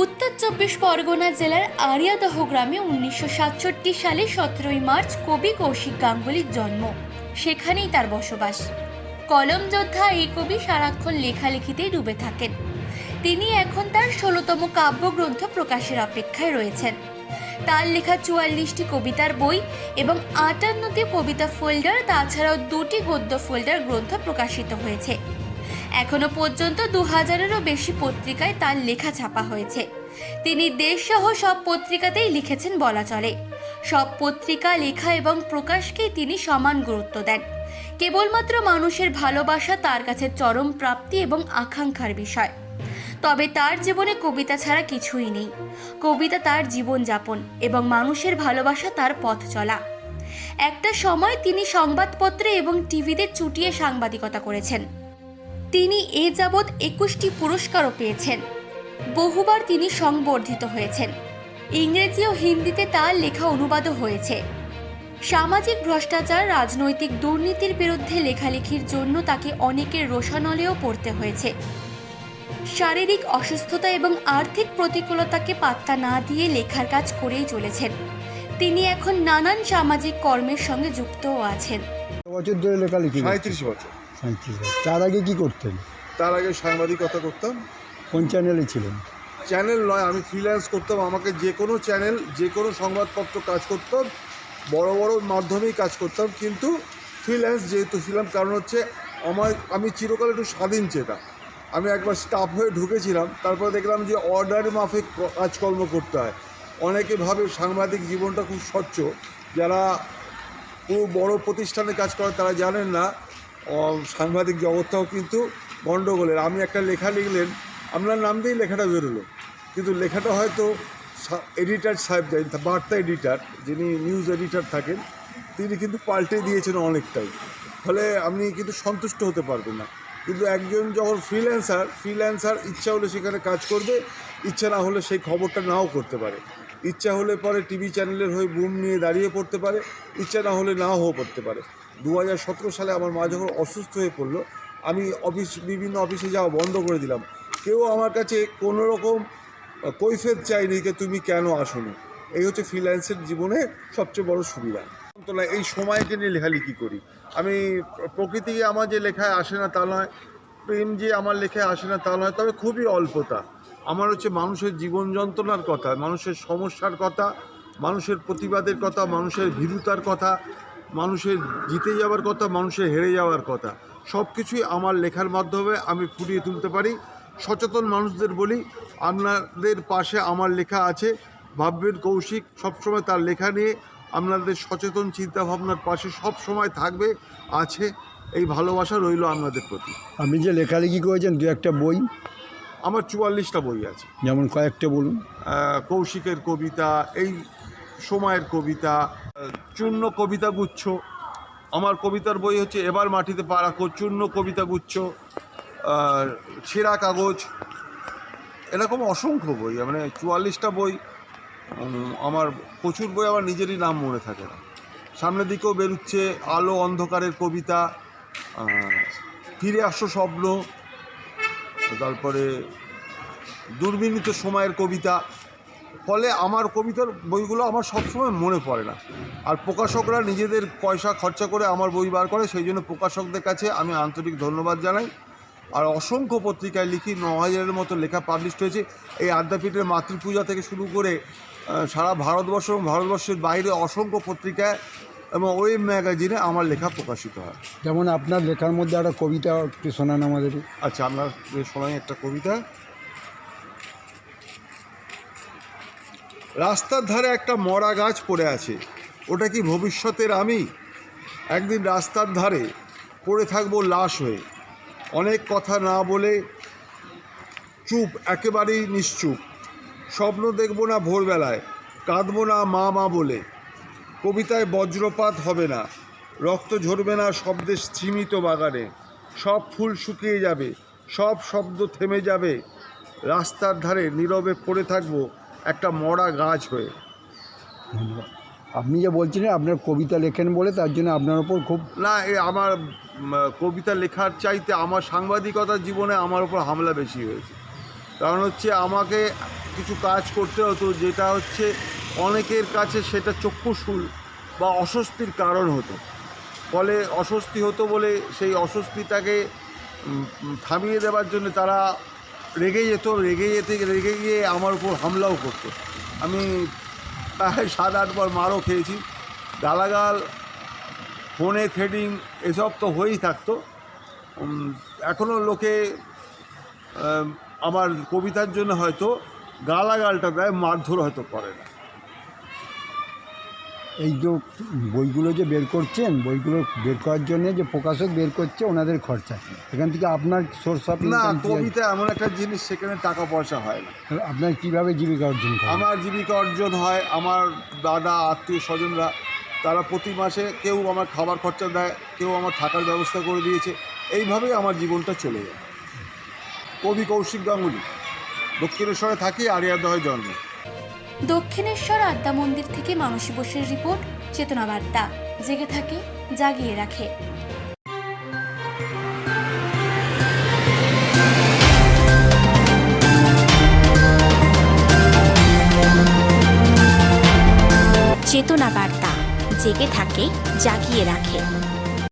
উত্তর চব্বিশ পরগনা জেলার আরিয়াদহ গ্রামে 1967 সালে 17ই মার্চ কবি কৌশিক গাঙ্গুলির জন্ম। সেখানেই তার বসবাস। কলম যোদ্ধা এই কবি সারাক্ষণ লেখালেখিতেই ডুবে থাকেন। তিনি এখন তার 16তম কাব্যগ্রন্থ প্রকাশের অপেক্ষায় রয়েছেন। তার লেখা 44টি কবিতার বই এবং 58টি কবিতা ফোল্ডার, তাছাড়াও 2টি গদ্য ফোল্ডার গ্রন্থ প্রকাশিত হয়েছে। এখনো পর্যন্ত 2000-এরও বেশি পত্রিকায় তার লেখা ছাপা হয়েছে। তিনি দেশসহ সব পত্রিকাতেই লিখেছেন বলা চলে। সব পত্রিকা, লেখা এবং প্রকাশকেই তিনি সমান গুরুত্ব দেন। কেবলমাত্র মানুষের ভালোবাসা তার কাছে চরম প্রাপ্তি এবং আকাঙ্ক্ষার বিষয়। তবে তার জীবনে কবিতা ছাড়া কিছুই নেই। কবিতা তার জীবনযাপন এবং মানুষের ভালোবাসা তার পথ চলা। একটা সময় তিনি সংবাদপত্রে এবং টিভিতে চুটিয়ে সাংবাদিকতা করেছেন। তিনি এ যাবৎ 21টি পুরস্কারও পেয়েছেন। বহুবার তিনি সংবর্ধিত হয়েছেন। ইংরেজি ও হিন্দিতে তার লেখা অনুবাদও হয়েছে। সামাজিক ভ্রষ্টাচার, রাজনৈতিক দুর্নীতির বিরুদ্ধে লেখালেখির জন্য তাকে অনেকের রোষানলেও পড়তে হয়েছে। শারীরিক অসুস্থতা এবং আর্থিক প্রতিকূলতাকে পাত্তা না দিয়ে লেখার কাজ করেই চলেছেন। তিনি এখন নানান সামাজিক কর্মের সঙ্গে যুক্তও আছেন। বছর ধরে লেখালেখি 37 বছর। 37 বছর। তার আগে কি করতেন? তার আগে সাংবাদিকতা করতাম। কোন চ্যানেলে ছিলেন? চ্যানেল নয়, আমি ফ্রিল্যান্স করতাম। আমাকে যে কোনো চ্যানেল, যে কোনো সংবাদপত্র কাজ করতাম, বড় বড় মাধ্যমেই কাজ করতাম, কিন্তু ফ্রিল্যান্স যেহেতু ছিলাম, কারণ হচ্ছে আমি চিরকাল একটু স্বাধীন চেতা। আমি একবার স্টাফ হয়ে ঢুকেছিলাম, তারপরে দেখলাম যে অর্ডার মাফিক কাজকর্ম করতে হয়। অনেকে ভাবে সাংবাদিক জীবনটা খুব স্বচ্ছ। যারা খুব বড় প্রতিষ্ঠানে কাজ করে তারা জানেন না সাংবাদিক জগৎটাও কিন্তু গণ্ডগোলের। আমি একটা লেখা লিখলেন, আপনার নাম দিয়েই লেখাটা বেরোলো, কিন্তু লেখাটা হয়তো এডিটার সাহেব দেন, বার্তা এডিটার, যিনি নিউজ এডিটার থাকেন, তিনি কিন্তু পাল্টে দিয়েছেন অনেকটাই। ফলে আপনি কিন্তু সন্তুষ্ট হতে পারবেন না। কিন্তু একজন যখন ফ্রিল্যান্সার ইচ্ছা হলে সেখানে কাজ করবে, ইচ্ছা না হলে সেই খবরটা নাও করতে পারে। ইচ্ছা হলে পরে টিভি চ্যানেলের হয়ে বুম নিয়ে দাঁড়িয়ে পড়তে পারে, ইচ্ছা না হলে নাও পড়তে পারে। 2017 সালে আমার মা যখন অসুস্থ হয়ে পড়লো, আমি বিভিন্ন অফিসে যাওয়া বন্ধ করে দিলাম। কেউ আমার কাছে কোনো রকম কৈফিয়ত চাইনি যে তুমি কেন আসোনি। এই হচ্ছে ফ্রিল্যান্সের জীবনে সবচেয়ে বড় সুবিধা। এই সময়কে নিয়ে লেখালেখি করি আমি। প্রকৃতি আমার যে লেখায় আসে না তা নয়, প্রেম যে আমার লেখায় আসে না তা নয়, তবে খুবই অল্পতা। আমার হচ্ছে মানুষের জীবন যন্ত্রণার কথা, মানুষের সমস্যার কথা, মানুষের প্রতিবাদের কথা, মানুষের ভীরুতার কথা, মানুষের জিতে যাওয়ার কথা, মানুষের হেরে যাওয়ার কথা, সব কিছুই আমার লেখার মাধ্যমে আমি ফুটিয়ে তুলতে পারি। সচেতন মানুষদের বলি, আপনাদের পাশে আমার লেখা আছে। ভাববেন কৌশিক সবসময় তার লেখা নিয়ে আপনাদের সচেতন চিন্তাভাবনার পাশে সব সময় থাকবে, আছে। এই ভালোবাসা রইল আপনাদের প্রতি। আপনি যে লেখালেখি করেছেন, দু একটা বই? আমার 44টা বই আছে। যেমন কয়েকটা বলুন। কৌশিকের কবিতা, এই সময়ের কবিতা, চূর্ণ কবিতা গুচ্ছ। আমার কবিতার বই হচ্ছে এবার মাটিতে পা রাখো, চূর্ণ কবিতা গুচ্ছ, ছেঁড়া কাগজ, এরকম অসংখ্য বই। মানে 44টা বই। আমার প্রচুর বই আমার নিজেরই নাম মনে থাকে না। সামনের দিকেও বেরোচ্ছে আলো অন্ধকারের কবিতা, ফিরে আসো স্বপ্ন, তারপরে দুর্বিনীত সময়ের কবিতা। ফলে আমার কবিতার বইগুলো আমার সবসময় মনে পড়ে না। আর প্রকাশকরা নিজেদের পয়সা খরচা করে আমার বই বার করে, সেই জন্য প্রকাশকদের কাছে আমি আন্তরিক ধন্যবাদ জানাই। আর অসংখ্য পত্রিকায় লিখি, 9000-এর মতো লেখা পাবলিশড হয়েছে। এই আদ্যাপীঠের মাতৃপূজা থেকে শুরু করে সারা ভারতবর্ষ এবং ভারতবর্ষের বাইরে অসংখ্য পত্রিকায় এবং ওয়েব ম্যাগাজিনে আমার লেখা প্রকাশিত হয়। যেমন আপনার লেখার মধ্যে একটা কবিতা একটু শোনান আমাদের। আচ্ছা, আমরা শোনাই একটা কবিতা। রাস্তার ধারে একটা মরা গাছ পড়ে আছে, ওটা কি ভবিষ্যতের আমি? একদিন রাস্তার ধারে পড়ে থাকবো লাশ হয়ে, অনেক কথা না বলে চুপ, একেবারেই নিশ্চুপ। স্বপ্ন দেখব না ভোরবেলায়, কাঁদবো না মা মা বলে। কবিতায় বজ্রপাত হবে না, রক্ত ঝরবে না শব্দের সীমিত বাগানে। সব ফুল শুকিয়ে যাবে, সব শব্দ থেমে যাবে। রাস্তার ধারে নীরবে পড়ে থাকবো একটা মরা গাছ হয়ে। আপনি যে বলছিলেন আপনার কবিতা লেখেন বলে, তার জন্য আপনার ওপর খুব না, আমার কবিতা লেখার চাইতে আমার সাংবাদিকতার জীবনে আমার ওপর হামলা বেশি হয়েছে। কারণ হচ্ছে আমাকে কিছু কাজ করতে হতো যেটা হচ্ছে অনেকের কাছে সেটা চক্ষুশূল বা অস্বস্তির কারণ হতো। ফলে অস্বস্তি হতো বলে সেই অস্বস্তিটাকে থামিয়ে দেওয়ার জন্য তারা রেগে গিয়ে আমার উপর হামলাও করতো। আমি প্রায় 7-8 বার মারও খেয়েছি, গালাগাল, ফোনে থ্রেডিং এসব তো হয়েই থাকতো। এখনও লোকে আমার কবিতার জন্য হয়তো গালাগালটা দেয়, মারধর হয়তো করে না। এই যে বইগুলো যে বের করছেন, বইগুলো বের করার জন্য যে প্রকাশক বের করছে ওনাদের খরচা, এখান থেকে আপনার সোর্স অফ না, ইনকাম কবিতা এমন একটা জিনিস সেখানে টাকা পয়সা হয় না। আপনার কীভাবে জীবিকা অর্জন করেন? আমার জীবিকা অর্জন হয়, আমার দাদা আত্মীয় স্বজনরা তারা প্রতি মাসে কেউ আমার খাবার খরচা দেয়, কেউ আমার থাকার ব্যবস্থা করে দিয়েছে। এইভাবেই আমার জীবনটা চলে যায়। কবি কৌশিক গাঙ্গুলি, দক্ষিণেশ্বরে থাকি, আড়িয়াদহে জন্ম। দক্ষিণেশ্বর আদ্যা মন্দির থেকে মানসী বোসের রিপোর্ট, চেতনা বার্তা। জেগে থাকে, জাগিয়ে রাখে। চেতনা বার্তা, জেগে থাকে, জাগিয়ে রাখে।